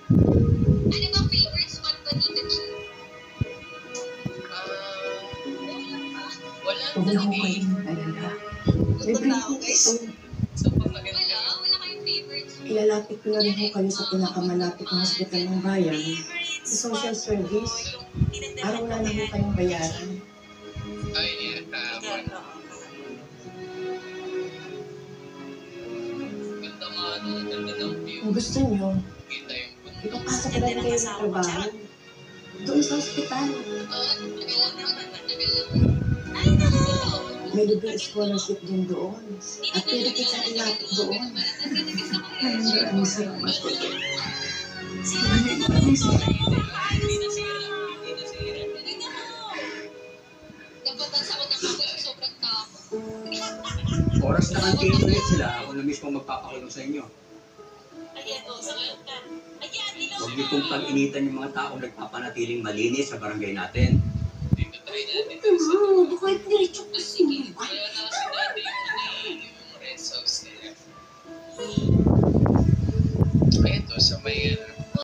Ano bang favorite spot ba dito, Chi? Wala Huwag na talaga ho eh. kayong mag-alala. Wala, Libre ho guys. ito. Sobrang maganda. Wala kayong favorite spot. Ilalapit ko na rin ho kayo sa pinakamalapit na hospital ng bayan. Sa social service. Para wala na ho kayong bayaran. Ay, ganda nga, no? Ganda ng view. Kung gusto nyo, Kita yung bundok. ipapasok ko na rin kayo ng trabaho. Doon sa hospital. Tagal lang. Ay, naku! May libre scholarship din doon. At pwede kita ilapit doon. Maraming salamat po. Dapat ang sakot ng ako sa sobrang takot. Oras na kang ulit sila, ako na mismo magpapakulong sa inyo. Huwag niyo pong pag-initan yung mga taong nagpapanatiling malinis sa barangay natin. Dito tayo natin. Baka diretso ko sige. Kaya na si Daddy yung rest house nila. Kaya ito sa may